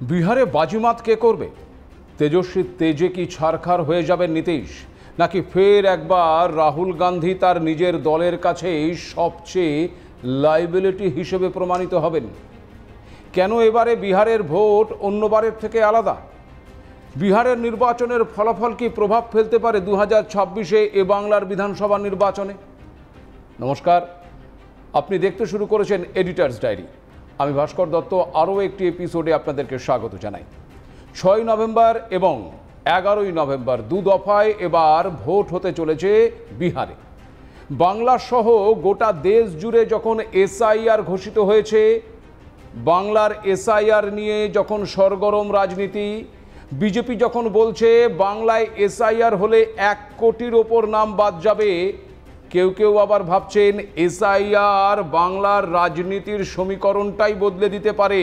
বিহারে বাজিমাত কে করবে? তেজস্বী তেজে কি ছারখার হয়ে যাবেন নীতীশ, নাকি ফের একবার রাহুল গান্ধী তার নিজের দলের কাছেই সবচেয়ে লাইবিলিটি হিসেবে প্রমাণিত হবেন? কেন এবারে বিহারের ভোট অন্যবারের থেকে আলাদা? বিহারের নির্বাচনের ফলাফল কি প্রভাব ফেলতে পারে 2026-এ এ বাংলার বিধানসভা নির্বাচনে? নমস্কার, আপনি দেখতে শুরু করেছেন এডিটার্স ডায়েরি। আমি ভাস্কর দত্ত আরও একটি এপিসোডে আপনাদেরকে স্বাগত জানাই। 6 নভেম্বর এবং 11ই নভেম্বর দু দফায় এবার ভোট হতে চলেছে বিহারে। বাংলা সহ গোটা দেশ জুড়ে যখন এসআইআর ঘোষিত হয়েছে, বাংলার এসআইআর নিয়ে যখন সরগরম রাজনীতি, বিজেপি যখন বলছে বাংলায় এসআইআর হলে 1 কোটির ওপর নাম বাদ যাবে, কেউ কেউ আবার ভাবছেন এসআইআর বাংলার রাজনীতির সমীকরণটাই বদলে দিতে পারে,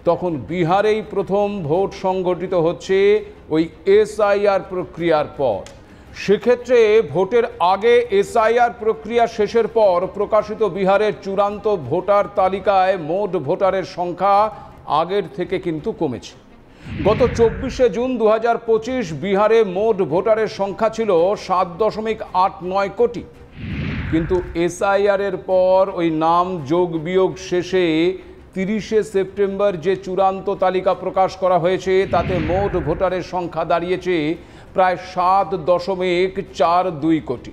তখন বিহারেই প্রথম ভোট সংগঠিত হচ্ছে ওই এসআইআর প্রক্রিয়ার পর। সেক্ষেত্রে ভোটের আগে এসআইআর প্রক্রিয়া শেষের পর প্রকাশিত বিহারের চূড়ান্ত ভোটার তালিকায় মোট ভোটারের সংখ্যা আগের থেকে কিন্তু কমেছে। গত 24শে জুন 2025 বিহারে মোট ভোটারের সংখ্যা ছিল 7.89 কোটি, কিন্তু এসআইআর পর ওই নাম যোগ বিয়োগ শেষে 30শে সেপ্টেম্বর যে চূড়ান্ত তালিকা প্রকাশ করা হয়েছে তাতে মোট ভোটারের সংখ্যা দাঁড়িয়েছে প্রায় 7.42 কোটি।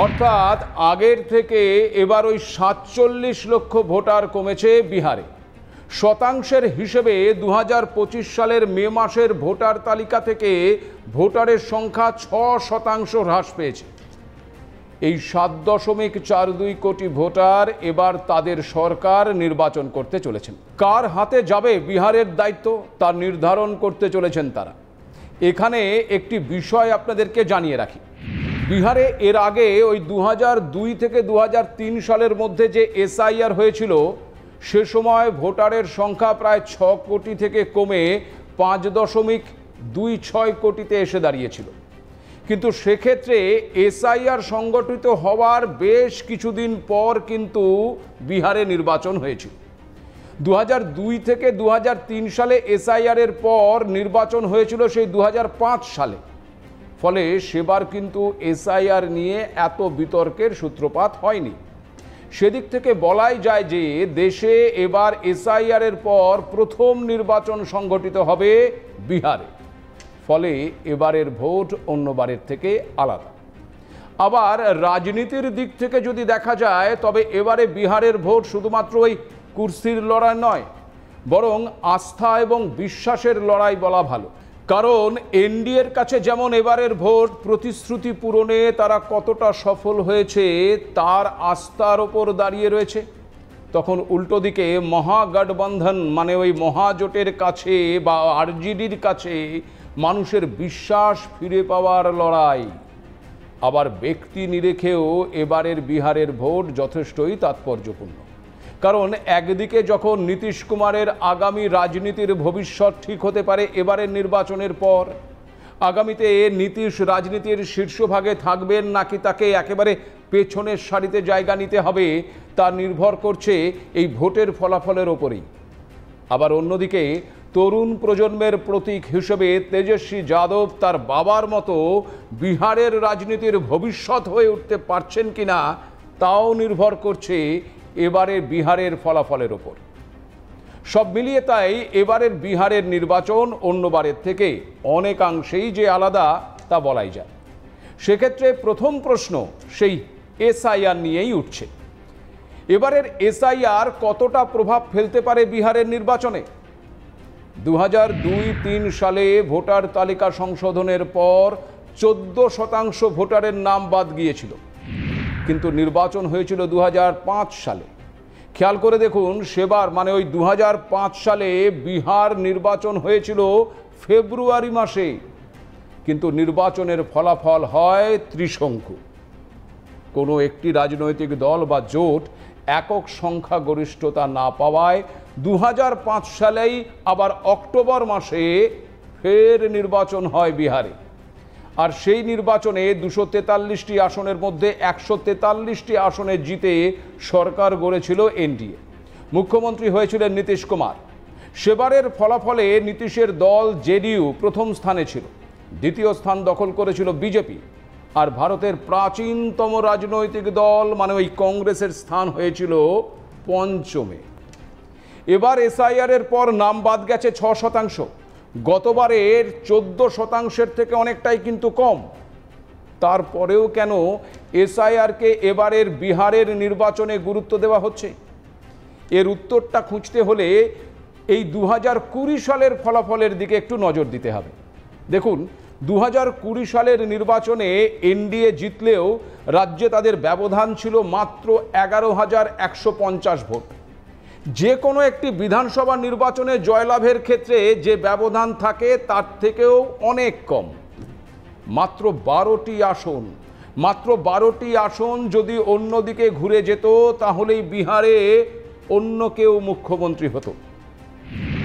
অর্থাৎ আগের থেকে এবার ওই 47 লক্ষ ভোটার কমেছে বিহারে। শতাংশের হিসেবে 2025 সালের মে মাসের ভোটার তালিকা থেকে ভোটারের সংখ্যা 6% হ্রাস পেয়েছে। এই 7.42 কোটি ভোটার এবার তাদের সরকার নির্বাচন করতে চলেছেন। কার হাতে যাবে বিহারের দায়িত্ব তা নির্ধারণ করতে চলেছেন তারা। এখানে একটি বিষয় আপনাদেরকে জানিয়ে রাখি, বিহারে এর আগে ওই 2002 থেকে 2003 সালের মধ্যে যে এসআইআর হয়েছিল, সে সময় ভোটারের সংখ্যা প্রায় 6 কোটি থেকে কমে 5.26 কোটিতে এসে দাঁড়িয়েছিল। কিন্তু সেক্ষেত্রে এসআইআর সংগঠিত হওয়ার বেশ কিছুদিন পর কিন্তু বিহারে নির্বাচন হয়েছিল। 2002 থেকে 2003 সালে এসআইআর এর পর নির্বাচন হয়েছিল সেই 2005 সালে। ফলে সেবার কিন্তু এসআইআর নিয়ে এত বিতর্কের সূত্রপাত হয়নি। সেদিক থেকে বলাই যায় যে দেশে এবার এসআইআর এর পর প্রথম নির্বাচন সংগঠিত হবে বিহারে। ফলে এবারের ভোট অন্যবারের থেকে আলাদা। আবার রাজনীতির দিক থেকে যদি দেখা যায়, তবে এবারে বিহারের ভোট শুধুমাত্র ওই কুর্সির লড়াই নয়, বরং আস্থা এবং বিশ্বাসের লড়াই বলা ভালো। কারণ এনডিএর কাছে যেমন এবারের ভোট প্রতিশ্রুতি পূরণে তারা কতটা সফল হয়েছে তার আস্থার ওপর দাঁড়িয়ে রয়েছে, তখন উল্টো দিকে মহাগঠবন্ধন মানে ওই মহাজোটের কাছে বা আরজেডির কাছে মানুষের বিশ্বাস ফিরে পাওয়ার লড়াই। আবার ব্যক্তি নিরেখেও এবারের বিহারের ভোট যথেষ্টই তাৎপর্যপূর্ণ। কারণ একদিকে যখন নীতীশ কুমারের আগামী রাজনীতির ভবিষ্যৎ ঠিক হতে পারে এবারের নির্বাচনের পর, আগামীতে নীতীশ রাজনীতির শীর্ষভাগে থাকবেন নাকি তাকে একেবারে পেছনের সারিতে জায়গা নিতে হবে তা নির্ভর করছে এই ভোটের ফলাফলের ওপরেই। আবার অন্যদিকে তরুণ প্রজন্মের প্রতীক হিসেবে তেজস্বী যাদব তার বাবার মতো বিহারের রাজনীতির ভবিষ্যৎ হয়ে উঠতে পারছেন কিনা তাও নির্ভর করছে এবারে বিহারের ফলাফলের ওপর। সব মিলিয়ে তাই এবারের বিহারের নির্বাচন অন্যবারের থেকে অনেকাংশেই যে আলাদা তা বলাই যায়। সেক্ষেত্রে প্রথম প্রশ্ন সেই এসআইআর নিয়েই উঠছে। এবারের এসআইআর কতটা প্রভাব ফেলতে পারে বিহারের নির্বাচনে? 2002-03 সালে ভোটার তালিকা সংশোধনের পর 14% ভোটারের নাম বাদ গিয়েছিল, কিন্তু নির্বাচন হয়েছিল 2005 সালে। খেয়াল করে দেখুন, সেবার মানে ওই 2005 সালে বিহার নির্বাচন হয়েছিল ফেব্রুয়ারি মাসে, কিন্তু নির্বাচনের ফলাফল হয় ত্রিশঙ্কু। কোনো একটি রাজনৈতিক দল বা জোট একক সংখ্যাগরিষ্ঠতা না পাওয়ায় 2005 সালেই আবার অক্টোবর মাসে ফের নির্বাচন হয় বিহারে। আর সেই নির্বাচনে 243টি আসনের মধ্যে 143টি আসনে জিতে সরকার গড়েছিল এনডিএ। মুখ্যমন্ত্রী হয়েছিলেন নীতীশ কুমার। সেবারের ফলাফলে নীতিশের দল জেডিইউ প্রথম স্থানে ছিল, দ্বিতীয় স্থান দখল করেছিল বিজেপি, আর ভারতের প্রাচীনতম রাজনৈতিক দল মানে ওই কংগ্রেসের স্থান হয়েছিল পঞ্চমে। এবার এসআইআর পর নাম বাদ গেছে 6%। গতবারের 14% থেকে অনেকটাই কিন্তু কম। তারপরেও কেন এসআইআরকে এবারের বিহারের নির্বাচনে গুরুত্ব দেওয়া হচ্ছে? এর উত্তরটা খুঁজতে হলে এই 2020 সালের ফলাফলের দিকে একটু নজর দিতে হবে। দেখুন, 2020 সালের নির্বাচনে এনডিএ জিতলেও রাজ্যে তাদের ব্যবধান ছিল মাত্র 11,150 ভোট। যে কোনো একটি বিধানসভা নির্বাচনে জয়লাভের ক্ষেত্রে যে ব্যবধান থাকে তার থেকেও অনেক কম। মাত্র 12টি আসন, মাত্র 12টি আসন যদি অন্যদিকে ঘুরে যেত তাহলেই বিহারে অন্য কেউ মুখ্যমন্ত্রী হতো।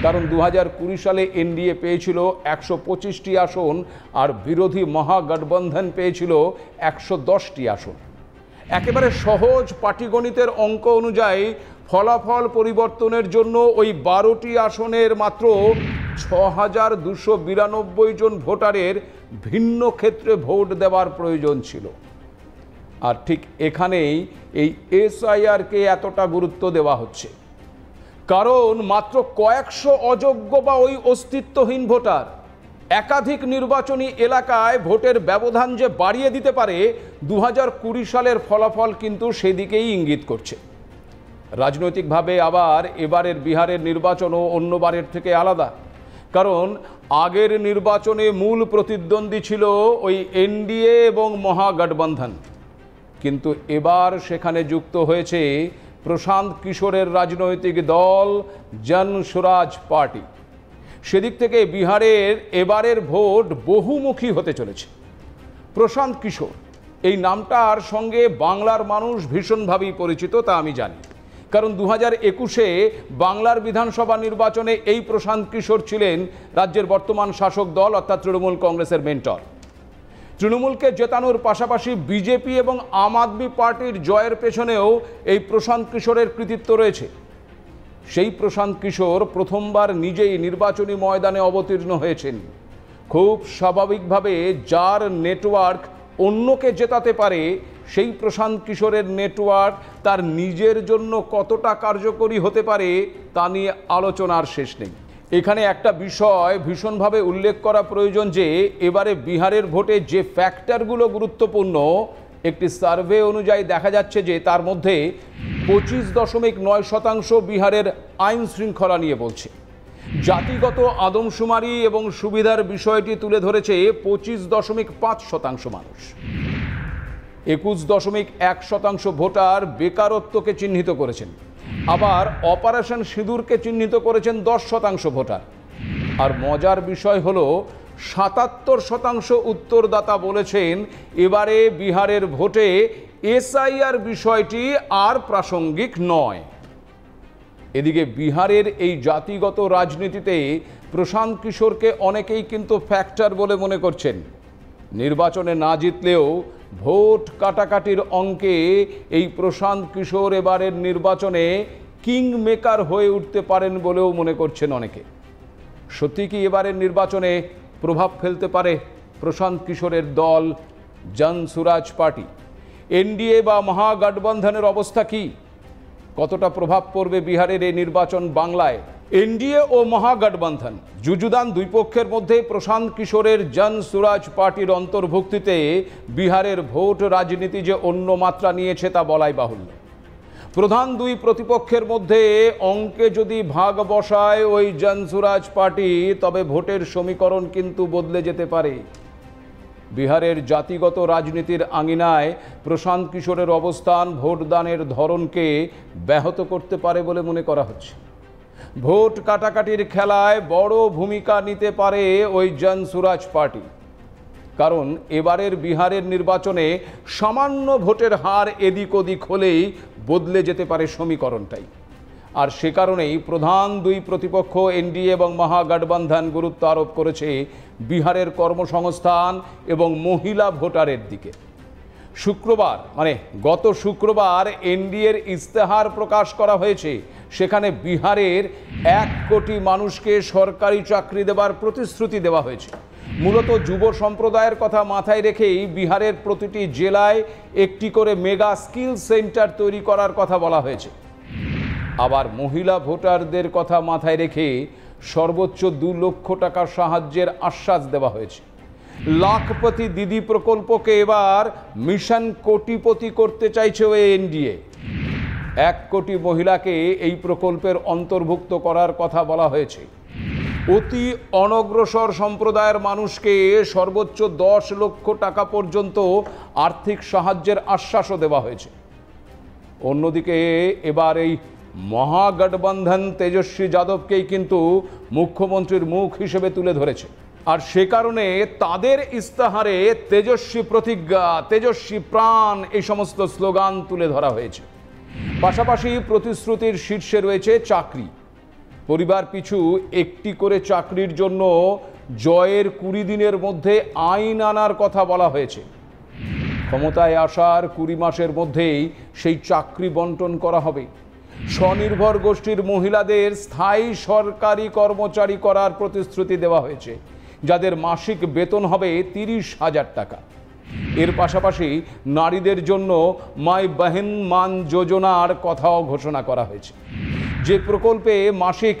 কারণ 2020 সালে এনডিএ পেয়েছিল 125টি আসন আর বিরোধী মহাগঠবন্ধন পেয়েছিল 110টি আসন। একেবারে সহজ পাটিগণিতের অঙ্ক অনুযায়ী ফলাফল পরিবর্তনের জন্য ওই 12টি আসনের মাত্র 6,292 জন ভোটারের ভিন্ন ক্ষেত্রে ভোট দেওয়ার প্রয়োজন ছিল। আর ঠিক এখানেই এই এসআইআরকে এতটা গুরুত্ব দেওয়া হচ্ছে, কারণ মাত্র কয়েকশো অযোগ্য বা ওই অস্তিত্বহীন ভোটার একাধিক নির্বাচনী এলাকায় ভোটের ব্যবধান যে বাড়িয়ে দিতে পারে 2020 সালের ফলাফল কিন্তু সেদিকেই ইঙ্গিত করছে। রাজনৈতিকভাবে আবার এবারের বিহারের নির্বাচনও অন্যবারের থেকে আলাদা, কারণ আগের নির্বাচনে মূল প্রতিদ্বন্দ্বী ছিল ওই এনডিএ এবং মহাগঠবন্ধন, কিন্তু এবার সেখানে যুক্ত হয়েছে প্রশান্ত কিশোরের রাজনৈতিক দল জনসুরাজ পার্টি। সেদিক থেকে বিহারের এবারের ভোট বহুমুখী হতে চলেছে। প্রশান্ত কিশোর এই নামটার সঙ্গে বাংলার মানুষ ভীষণভাবেই পরিচিত, তা আমি জানি, কারণ 2021-এ বাংলার বিধানসভা নির্বাচনে এই প্রশান্ত কিশোর ছিলেন রাজ্যের বর্তমান শাসক দল অর্থাৎ তৃণমূল কংগ্রেসের মেন্টর। তৃণমূলকে জেতানোর পাশাপাশি বিজেপি এবং আম আদমি পার্টির জয়ের পেছনেও এই প্রশান্ত কিশোরের কৃতিত্ব রয়েছে। সেই প্রশান্ত কিশোর প্রথমবার নিজেই নির্বাচনী ময়দানে অবতীর্ণ হয়েছেন। খুব স্বাভাবিকভাবে যার নেটওয়ার্ক অন্যকে জেতাতে পারে, সেই প্রশান্ত কিশোরের নেটওয়ার্ক তার নিজের জন্য কতটা কার্যকরী হতে পারে তা নিয়ে আলোচনার শেষ নেই। এখানে একটা বিষয় ভীষণভাবে উল্লেখ করা প্রয়োজন যে এবারে বিহারের ভোটে যে ফ্যাক্টরগুলো গুরুত্বপূর্ণ, একটি সার্ভে অনুযায়ী দেখা যাচ্ছে যে তার মধ্যে 25.9% বিহারের আইন শৃঙ্খলা নিয়ে বলছে। জাতিগত আদমশুমারি এবং সুবিধার বিষয়টি তুলে ধরেছে 25.5% মানুষ। 21.1% ভোটার বেকারত্বকে চিহ্নিত করেছেন। আবার অপারেশন সিঁদুরকে চিহ্নিত করেছেন 10% ভোটার। আর মজার বিষয় হলো 77% উত্তরদাতা বলেছেন এবারে বিহারের ভোটে এসআইআর বিষয়টি আর প্রাসঙ্গিক নয়। এদিকে বিহারের এই জাতিগত রাজনীতিতে প্রশান্ত কিশোরকে অনেকেই কিন্তু ফ্যাক্টর বলে মনে করছেন। নির্বাচনে না জিতলেও ভোট কাটাকাটির অঙ্কে এই প্রশান্ত কিশোর এবারের নির্বাচনে কিং মেকার হয়ে উঠতে পারেন বলেও মনে করছেন অনেকে। সত্যি কি এবারের নির্বাচনে প্রভাব ফেলতে পারে প্রশান্ত কিশোরের দল জনসুরাজ পার্টি? এনডিএ বা মহাগঠবন্ধনের অবস্থা কি? কতটা প্রভাব পড়বে বিহারের এই নির্বাচন বাংলায়? এনডিএ ও মহাগঠবন্ধন যুযুদান দুই পক্ষের মধ্যে প্রশান্ত কিশোরের জনসুরাজ পার্টির অন্তর্ভুক্তিতে বিহারের ভোট রাজনীতি যে অন্য মাত্রা নিয়েছে তা বলাই বাহুল্য। প্রধান দুই প্রতিপক্ষের মধ্যে অঙ্কে যদি ভাগ বসায় ওই জনসুরাজ পার্টি, তবে ভোটের সমীকরণ কিন্তু বদলে যেতে পারে। বিহারের জাতিগত রাজনীতির আঙিনায় প্রশান্ত কিশোরের অবস্থান ভোটদানের ধরনকে ব্যাহত করতে পারে বলে মনে করা হচ্ছে। ভোট কাটাকাটির খেলায় বড় ভূমিকা নিতে পারে ওই জনসুরাজ পার্টি, কারণ এবারের বিহারের নির্বাচনে সামান্য ভোটের হার এদিক ওদিক হলেই বদলে যেতে পারে সমীকরণটাই। আর সে কারণেই প্রধান দুই প্রতিপক্ষ এনডিএ এবং মহাগঠবন্ধন গুরুত্ব আরোপ করেছে বিহারের কর্মসংস্থান এবং মহিলা ভোটারের দিকে। শুক্রবার মানে গত শুক্রবার এনডিএর ইস্তেহার প্রকাশ করা হয়েছে। সেখানে বিহারের 1 কোটি মানুষকে সরকারি চাকরি দেওয়ার প্রতিশ্রুতি দেওয়া হয়েছে। মূলত যুব সম্প্রদায়ের কথা মাথায় রেখেই বিহারের প্রতিটি জেলায় একটি করে মেগা স্কিল সেন্টার তৈরি করার কথা বলা হয়েছে। আবার মহিলা ভোটারদের কথা মাথায় রেখে সর্বোচ্চ 2 লক্ষ টাকা সাহায্যের আশ্বাস দেওয়া হয়েছে। লাখপতি দিদি প্রকল্পকে এবার মিশন কোটিপতি করতে চাইছে এনডিএ। 1 কোটি মহিলাকে এই প্রকল্পের অন্তর্ভুক্ত করার কথা বলা হয়েছে। অতি অনগ্রসর সম্প্রদায়ের মানুষকে সর্বোচ্চ 10 লক্ষ টাকা পর্যন্ত আর্থিক সাহায্যের আশ্বাসও দেওয়া হয়েছে। অন্যদিকে এবার এই মহাগঠবন্ধন তেজস্বী যাদবকেই কিন্তু মুখ্যমন্ত্রীর মুখ হিসেবে তুলে ধরেছে। আর সে কারণে তাদের ইস্তাহারে তেজস্বী প্রতিজ্ঞা, তেজস্বী প্রাণ এই সমস্ত স্লোগান তুলে ধরা হয়েছে। পাশাপাশি প্রতিশ্রুতির শীর্ষে রয়েছে চাকরি। পরিবার পিছু একটি করে চাকরির জন্য জয়ের 20 দিনের মধ্যে আইন আনার কথা বলা হয়েছে। ক্ষমতায় আসার 20 মাসের মধ্যেই সেই চাকরি বন্টন করা হবে। স্বনির্ভর গোষ্ঠীর মহিলাদের স্থায়ী সরকারি কর্মচারী করার প্রতিশ্রুতি দেওয়া হয়েছে, যাদের মাসিক বেতন হবে 30,000 টাকা। এর পাশাপাশি নারীদের জন্য মাই বহন মান যোজনার কথাও ঘোষণা করা হয়েছে, যে প্রকল্পে মাসিক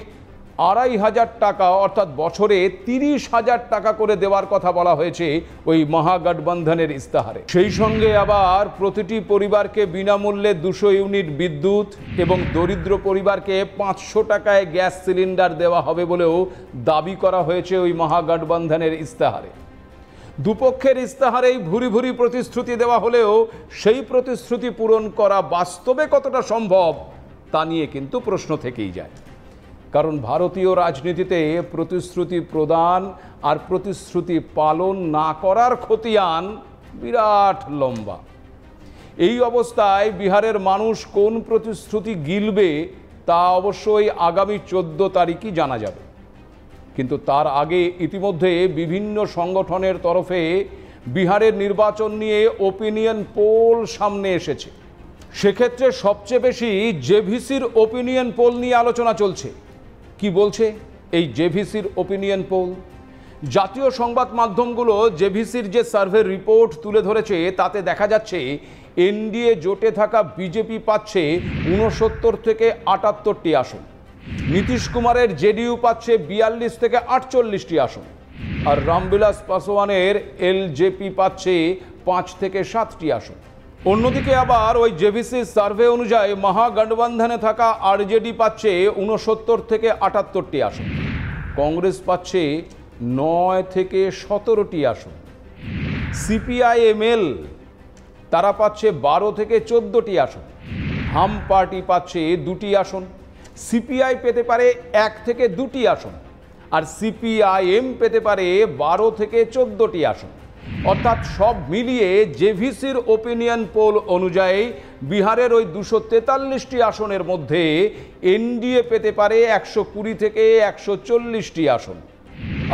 2,500 টাকা অর্থাৎ বছরে 30,000 টাকা করে দেওয়ার কথা বলা হয়েছে ওই মহাগঠবন্ধনের ইস্তাহারে। সেই সঙ্গে আবার প্রতিটি পরিবারকে বিনামূল্যে 200 ইউনিট বিদ্যুৎ এবং দরিদ্র পরিবারকে 500 টাকায় গ্যাস সিলিন্ডার দেওয়া হবে বলেও দাবি করা হয়েছে ওই মহাগঠবন্ধনের ইস্তাহারে। দুপক্ষের ইস্তাহারেই ভুরি ভুরি প্রতিশ্রুতি দেওয়া হলেও সেই প্রতিশ্রুতি পূরণ করা বাস্তবে কতটা সম্ভব তা নিয়ে কিন্তু প্রশ্ন থেকেই যায়। কারণ ভারতীয় রাজনীতিতে প্রতিশ্রুতি প্রদান আর প্রতিশ্রুতি পালন না করার খতিয়ান বিরাট লম্বা। এই অবস্থায় বিহারের মানুষ কোন প্রতিশ্রুতি গিলবে তা অবশ্যই আগামী 14 তারিখই জানা যাবে। কিন্তু তার আগে ইতিমধ্যে বিভিন্ন সংগঠনের তরফে বিহারের নির্বাচন নিয়ে ওপিনিয়ন পোল সামনে এসেছে। সেক্ষেত্রে সবচেয়ে বেশি জেভিসির ওপিনিয়ন পোল নিয়ে আলোচনা চলছে। কি বলছে এই জেভিসির ওপিনিয়ন পোল? জাতীয় সংবাদ মাধ্যমগুলো জেভিসির যে সার্ভে রিপোর্ট তুলে ধরেছে তাতে দেখা যাচ্ছে এনডিএ জোটে থাকা বিজেপি পাচ্ছে 69 থেকে 78টি আসন, নীতিশ কুমারের জেডিইউ পাচ্ছে 42 থেকে 48টি আসন, আর রামবিলাস পাসওয়ানের এলজেপি পাচ্ছে 5 থেকে 7টি আসন। অন্যদিকে আবার ওই জেভিসি সার্ভে অনুযায়ী মহাগঠবন্ধনে থাকা আরজেডি পাচ্ছে 69 থেকে 78টি আসন, কংগ্রেস পাচ্ছে 9 থেকে 17টি আসন, সিপিআইএমএল তারা পাচ্ছে 12 থেকে 14টি আসন, হাম পার্টি পাচ্ছে 2টি আসন, সিপিআই পেতে পারে 1 থেকে 2টি আসন, আর সিপিআইএম পেতে পারে 12 থেকে 14টি আসন। অর্থাৎ সব মিলিয়ে জেভিসির ওপিনিয়ন পোল অনুযায়ী বিহারের ওই 243টি আসনের মধ্যে এনডিএ পেতে পারে 120 থেকে 140টি আসন,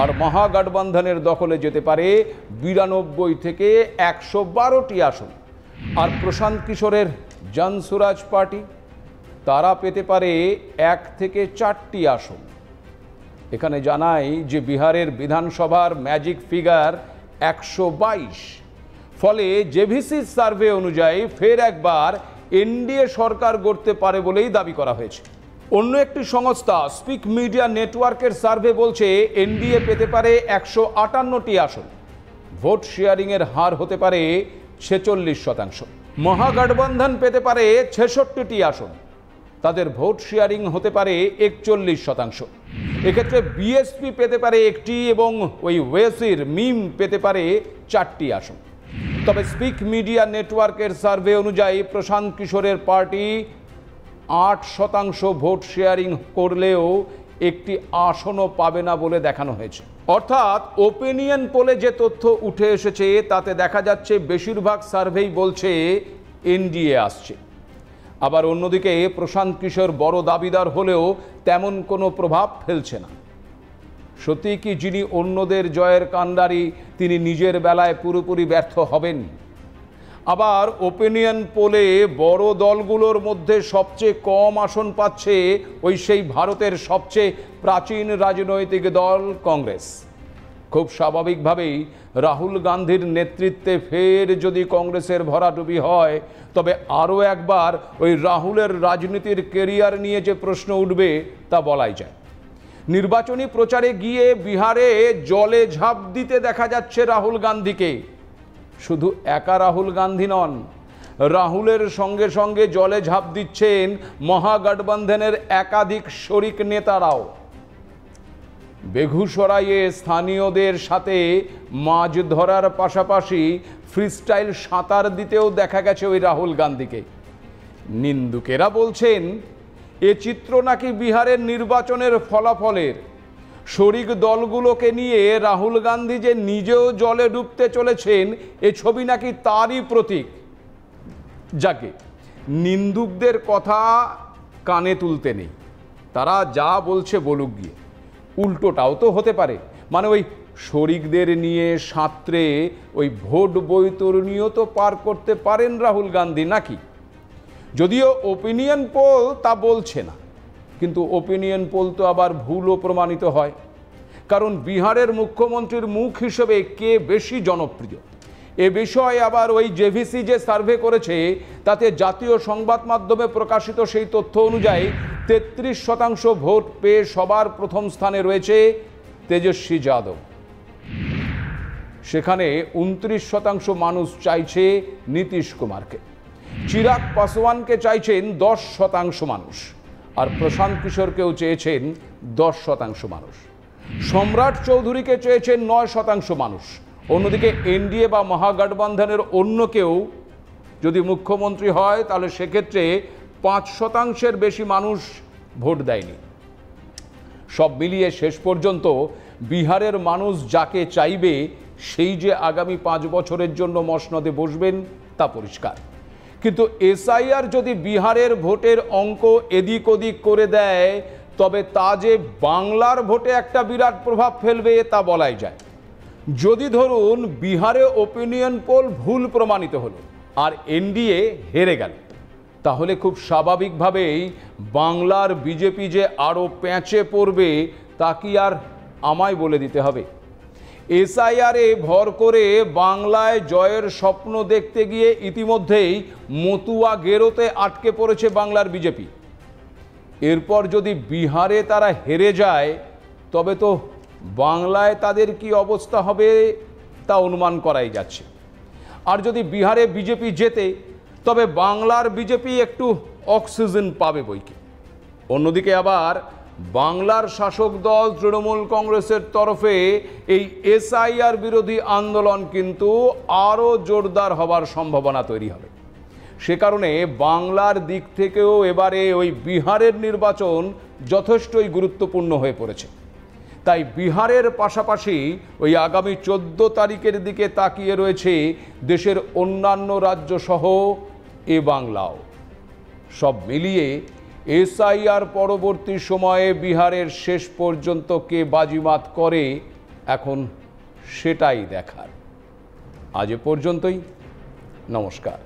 আর মহাগঠবন্ধনের দখলে যেতে পারে 92 থেকে 112টি আসন। আর প্রশান্ত কিশোরের জনসুরাজ পার্টি তারা পেতে পারে 1 থেকে 4টি আসন। এখানে জানাই যে বিহারের বিধানসভার ম্যাজিক ফিগার 122। ফলে জেভিসি সার্ভে অনুযায়ী ফের একবার এনডিএ সরকার গড়তে পারে বলেই দাবি করা হয়েছে। অন্য একটি সংস্থা স্পিক মিডিয়া নেটওয়ার্কের সার্ভে বলছে এনডিএ পেতে পারে 158টি আসন, ভোট শেয়ারিংয়ের হার হতে পারে 46%। মহাগঠবন্ধন পেতে পারে 66টি আসন, তাদের ভোট শেয়ারিং হতে পারে 41%। এক্ষেত্রে বিএসপি পেতে পারে 1টি এবং ওই ওয়েসির মিম পেতে পারে 4টি আসন। তবে স্পিক মিডিয়া নেটওয়ার্কের সার্ভে অনুযায়ী প্রশান্ত কিশোরের পার্টি 8% ভোট শেয়ারিং করলেও একটি আসনও পাবে না বলে দেখানো হয়েছে। অর্থাৎ ওপিনিয়ন পোলে যে তথ্য উঠে এসেছে তাতে দেখা যাচ্ছে বেশিরভাগ সার্ভেই বলছে এনডিএ আসছে। আবার অন্যদিকে প্রশান্ত কিশোর বড় দাবিদার হলেও তেমন কোনো প্রভাব ফেলছে না। সত্যি কি যিনি অন্যদের জয়ের কাণ্ডারি তিনি নিজের বেলায় পুরোপুরি ব্যর্থ হবেন? আবার ওপিনিয়ন পোলে বড় দলগুলোর মধ্যে সবচেয়ে কম আসন পাচ্ছে ওই সেই ভারতের সবচেয়ে প্রাচীন রাজনৈতিক দল কংগ্রেস। খুব স্বাভাবিকভাবেই রাহুল গান্ধীর নেতৃত্বে ফের যদি কংগ্রেসের ভরাডুবি হয়, তবে আরও একবার ওই রাহুলের রাজনীতির কেরিয়ার নিয়ে যে প্রশ্ন উঠবে তা বলাই যায়। নির্বাচনী প্রচারে গিয়ে বিহারে জলে ঝাঁপ দিতে দেখা যাচ্ছে রাহুল গান্ধীকে। শুধু একা রাহুল গান্ধী নন, রাহুলের সঙ্গে সঙ্গে জলে ঝাঁপ দিচ্ছেন মহাগঠবন্ধনের একাধিক শরিক নেতারাও। বেগুসরাইয়ে স্থানীয়দের সাথে মাছ ধরার পাশাপাশি ফ্রিস্টাইল সাঁতার দিতেও দেখা গেছে ওই রাহুল গান্ধীকে। নিন্দুকেরা বলছেন এ চিত্র নাকি বিহারের নির্বাচনের ফলাফলের। শরিক দলগুলোকে নিয়ে রাহুল গান্ধী যে নিজেও জলে ডুবতে চলেছেন, এ ছবি নাকি তারই প্রতীক। যাকে নিন্দুকদের কথা কানে তুলতে নেই, তারা যা বলছে বলুক গিয়ে। উল্টোটাও তো হতে পারে, মানে ওই শরিকদের নিয়ে সাঁতরে ওই ভোট বৈতরণীও তো পার করতে পারেন রাহুল গান্ধী নাকি। যদিও ওপিনিয়ন পোল তা বলছে না, কিন্তু ওপিনিয়ন পোল তো আবার ভুলও প্রমাণিত হয়। কারণ বিহারের মুখ্যমন্ত্রীর মুখ হিসেবে কে বেশি জনপ্রিয়, এ বিষয়ে আবার ওই জেভিসি যে সার্ভে করেছে তাতে জাতীয় সংবাদ মাধ্যমে প্রকাশিত সেই তথ্য অনুযায়ী 33% ভোট পেয়ে সবার প্রথম স্থানে রয়েছে তেজস্বী যাদব। সেখানে 29% মানুষ চাইছে নীতিশ কুমারকে, চিরাগ পাসওয়ানকে চাইছেন 10% মানুষ, আর প্রশান্ত কিশোরকেও চেয়েছেন 10% মানুষ। সম্রাট চৌধুরীকে চেয়েছেন 9% মানুষ। অন্যদিকে এনডিএ বা মহাগঠবন্ধনের অন্য কেউ যদি মুখ্যমন্ত্রী হয়, তাহলে সেক্ষেত্রে 5% বেশি মানুষ ভোট দেয়নি। সব মিলিয়ে শেষ পর্যন্ত বিহারের মানুষ যাকে চাইবে সেই যে আগামী 5 বছরের জন্য মসনদে বসবেন তা পরিষ্কার। কিন্তু এসআইআর যদি বিহারের ভোটের অঙ্ক এদিক ওদিক করে দেয়, তবে তা যে বাংলার ভোটে একটা বিরাট প্রভাব ফেলবে তা বলাই যায়। যদি ধরুন বিহারে ওপিনিয়ন পোল ভুল প্রমাণিত হলো আর এনডিএ হেরে গেল, তাহলে খুব স্বাভাবিকভাবেই বাংলার বিজেপি যে আরও প্যাঁচে পড়বে তা কি আর আমায় বলে দিতে হবে? এসআইআরে ভর করে বাংলায় জয়ের স্বপ্ন দেখতে গিয়ে ইতিমধ্যেই মতুয়া গেরোতে আটকে পড়েছে বাংলার বিজেপি। এরপর যদি বিহারে তারা হেরে যায়, তবে তো বাংলায় তাদের কি অবস্থা হবে তা অনুমান করাই যাচ্ছে। আর যদি বিহারে বিজেপি জেতে, তবে বাংলার বিজেপি একটু অক্সিজেন পাবে বইকি। অন্যদিকে আবার বাংলার শাসক দল তৃণমূল কংগ্রেসের তরফে এই এসআইআর বিরোধী আন্দোলন কিন্তু আরও জোরদার হবার সম্ভাবনা তৈরি হবে। সে কারণে বাংলার দিক থেকেও এবারে ওই বিহারের নির্বাচন যথেষ্টই গুরুত্বপূর্ণ হয়ে পড়েছে। তাই বিহারের পাশাপাশি ওই আগামী 14 তারিখের দিকে তাকিয়ে রয়েছে দেশের অন্যান্য রাজ্য সহ এ বাংলাও। সব মিলিয়ে এসআইআর পরবর্তী সময়ে বিহারের শেষ পর্যন্ত কে বাজিমাত করে, এখন সেটাই দেখার। আজ এ পর্যন্তই। নমস্কার।